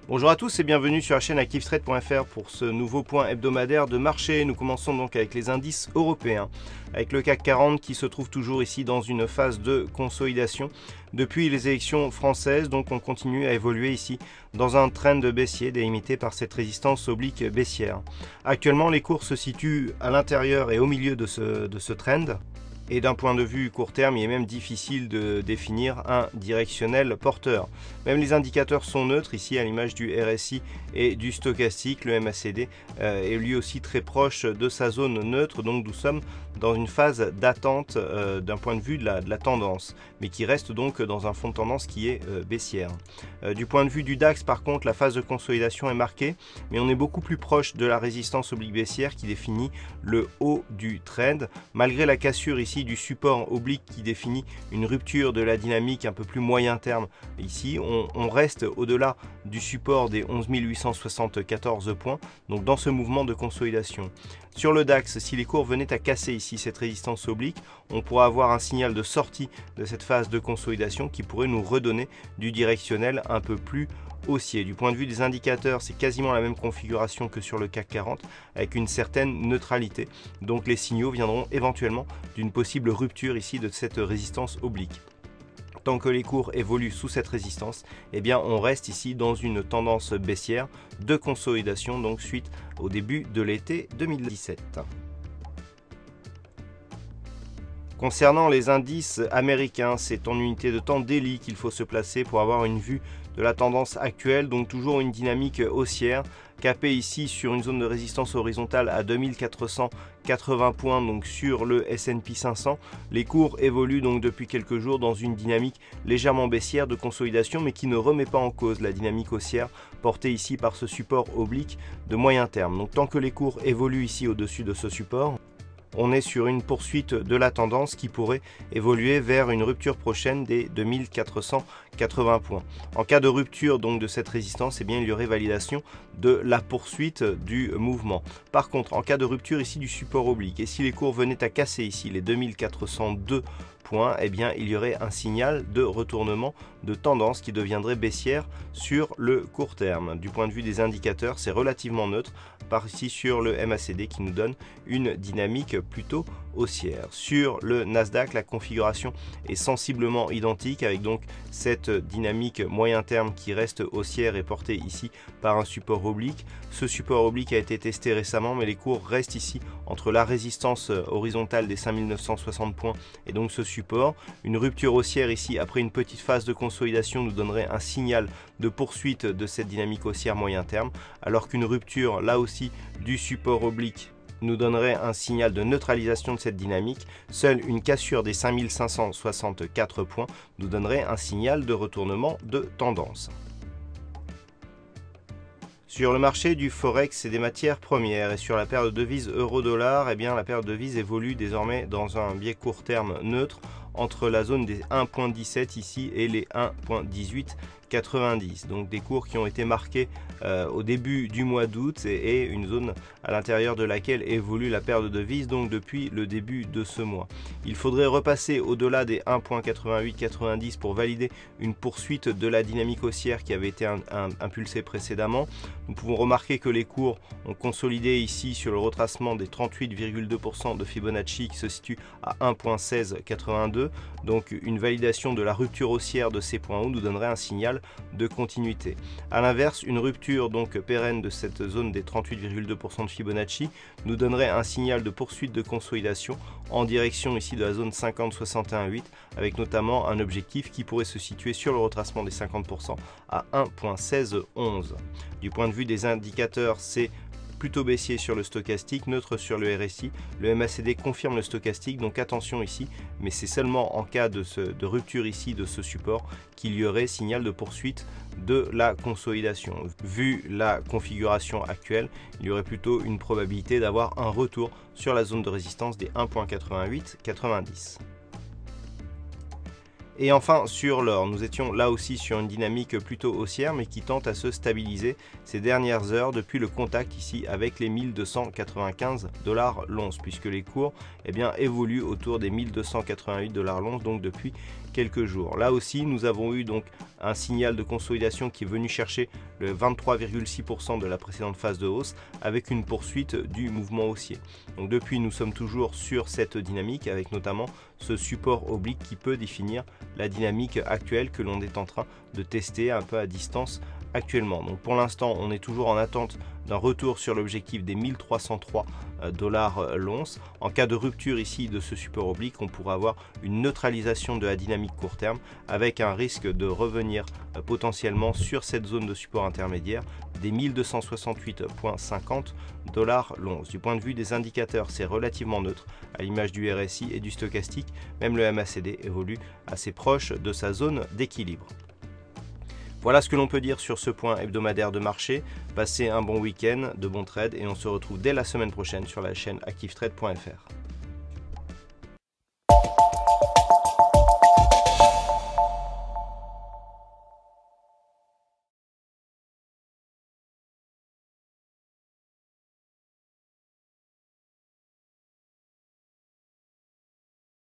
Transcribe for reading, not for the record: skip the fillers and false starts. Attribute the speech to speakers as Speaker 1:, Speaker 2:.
Speaker 1: Bonjour à tous et bienvenue sur la chaîne ActiveTrade.fr pour ce nouveau point hebdomadaire de marché. Nous commençons donc avec les indices européens, avec le CAC 40 qui se trouve toujours ici dans une phase de consolidation. Depuis les élections françaises, donc on continue à évoluer ici dans un trend baissier délimité par cette résistance oblique baissière. Actuellement, les cours se situent à l'intérieur et au milieu de ce trend. Et d'un point de vue court terme, il est même difficile de définir un directionnel porteur. Même les indicateurs sont neutres, ici à l'image du RSI et du stochastique. Le MACD est lui aussi très proche de sa zone neutre, donc nous sommes dans une phase d'attente d'un point de vue de la tendance, mais qui reste donc dans un fond de tendance qui est baissière. Du point de vue du DAX, par contre, la phase de consolidation est marquée, mais on est beaucoup plus proche de la résistance oblique baissière qui définit le haut du trend, malgré la cassure ici du support oblique qui définit une rupture de la dynamique un peu plus moyen terme. Ici, on reste au-delà du support des 11 874 points, donc dans ce mouvement de consolidation. Sur le DAX, si les cours venaient à casser ici cette résistance oblique, on pourra avoir un signal de sortie de cette phase de consolidation qui pourrait nous redonner du directionnel un peu plus haussier. Du point de vue des indicateurs, c'est quasiment la même configuration que sur le CAC 40 avec une certaine neutralité. Donc les signaux viendront éventuellement d'une possible rupture ici de cette résistance oblique. Tant que les cours évoluent sous cette résistance, eh bien on reste ici dans une tendance baissière de consolidation, donc suite au début de l'été 2017. Concernant les indices américains, c'est en unité de temps daily qu'il faut se placer pour avoir une vue de la tendance actuelle, donc toujours une dynamique haussière, capée ici sur une zone de résistance horizontale à 2480 points, donc sur le S&P 500. Les cours évoluent donc depuis quelques jours dans une dynamique légèrement baissière de consolidation, mais qui ne remet pas en cause la dynamique haussière portée ici par ce support oblique de moyen terme. Donc tant que les cours évoluent ici au-dessus de ce support, on est sur une poursuite de la tendance qui pourrait évoluer vers une rupture prochaine des 2480 points. En cas de rupture donc de cette résistance, eh bien, il y aurait validation de la poursuite du mouvement. Par contre, en cas de rupture ici du support oblique, et si les cours venaient à casser ici les 2402 points, eh bien, il y aurait un signal de retournement de tendance qui deviendrait baissière sur le court terme. Du point de vue des indicateurs, c'est relativement neutre, par ici sur le MACD qui nous donne une dynamique plutôt haussière. Sur le Nasdaq, la configuration est sensiblement identique avec donc cette dynamique moyen terme qui reste haussière et portée ici par un support oblique. Ce support oblique a été testé récemment, mais les cours restent ici entre la résistance horizontale des 5960 points et donc ce support. Une rupture haussière ici après une petite phase de consolidation nous donnerait un signal de poursuite de cette dynamique haussière moyen terme, alors qu'une rupture là aussi du support oblique nous donnerait un signal de neutralisation de cette dynamique. Seule une cassure des 5564 points nous donnerait un signal de retournement de tendance. Sur le marché du Forex et des matières premières et sur la paire de devises euro-dollar, eh bien la paire de devises évolue désormais dans un biais court terme neutre entre la zone des 1.17 ici et les 1.1890. Donc des cours qui ont été marqués au début du mois d'août et une zone à l'intérieur de laquelle évolue la paire de devises donc depuis le début de ce mois. Il faudrait repasser au-delà des 1.8890 pour valider une poursuite de la dynamique haussière qui avait été impulsée précédemment. Nous pouvons remarquer que les cours ont consolidé ici sur le retracement des 38,2% de Fibonacci qui se situe à 1.1682. Donc une validation de la rupture haussière de ces points hauts nous donnerait un signal de continuité. A l'inverse, une rupture donc pérenne de cette zone des 38,2% de Fibonacci nous donnerait un signal de poursuite de consolidation en direction ici de la zone 50,618 avec notamment un objectif qui pourrait se situer sur le retracement des 50% à 1.1611. Du point de vue des indicateurs, c'est plutôt baissier sur le stochastique, neutre sur le RSI. Le MACD confirme le stochastique, donc attention ici, mais c'est seulement en cas de rupture ici de ce support qu'il y aurait signal de poursuite de la consolidation. Vu la configuration actuelle, il y aurait plutôt une probabilité d'avoir un retour sur la zone de résistance des 1.8890. Et enfin sur l'or, nous étions là aussi sur une dynamique plutôt haussière mais qui tente à se stabiliser ces dernières heures depuis le contact ici avec les 1295 $ l'once, puisque les cours évoluent autour des 1288 $ l'once donc depuis quelques jours. Là aussi nous avons eu donc un signal de consolidation qui est venu chercher le 23,6% de la précédente phase de hausse avec une poursuite du mouvement haussier. Donc depuis nous sommes toujours sur cette dynamique avec notamment ce support oblique qui peut définir la dynamique actuelle que l'on est en train de tester un peu à distance actuellement. Donc pour l'instant on est toujours en attente d'un retour sur l'objectif des 1303 $ l'once. En cas de rupture ici de ce support oblique, on pourra avoir une neutralisation de la dynamique court terme avec un risque de revenir potentiellement sur cette zone de support intermédiaire des 1268,50 $ l'once. Du point de vue des indicateurs, c'est relativement neutre à l'image du RSI et du stochastique, même le MACD évolue assez proche de sa zone d'équilibre. Voilà ce que l'on peut dire sur ce point hebdomadaire de marché. Passez un bon week-end, de bons trades et on se retrouve dès la semaine prochaine sur la chaîne activetrade.fr.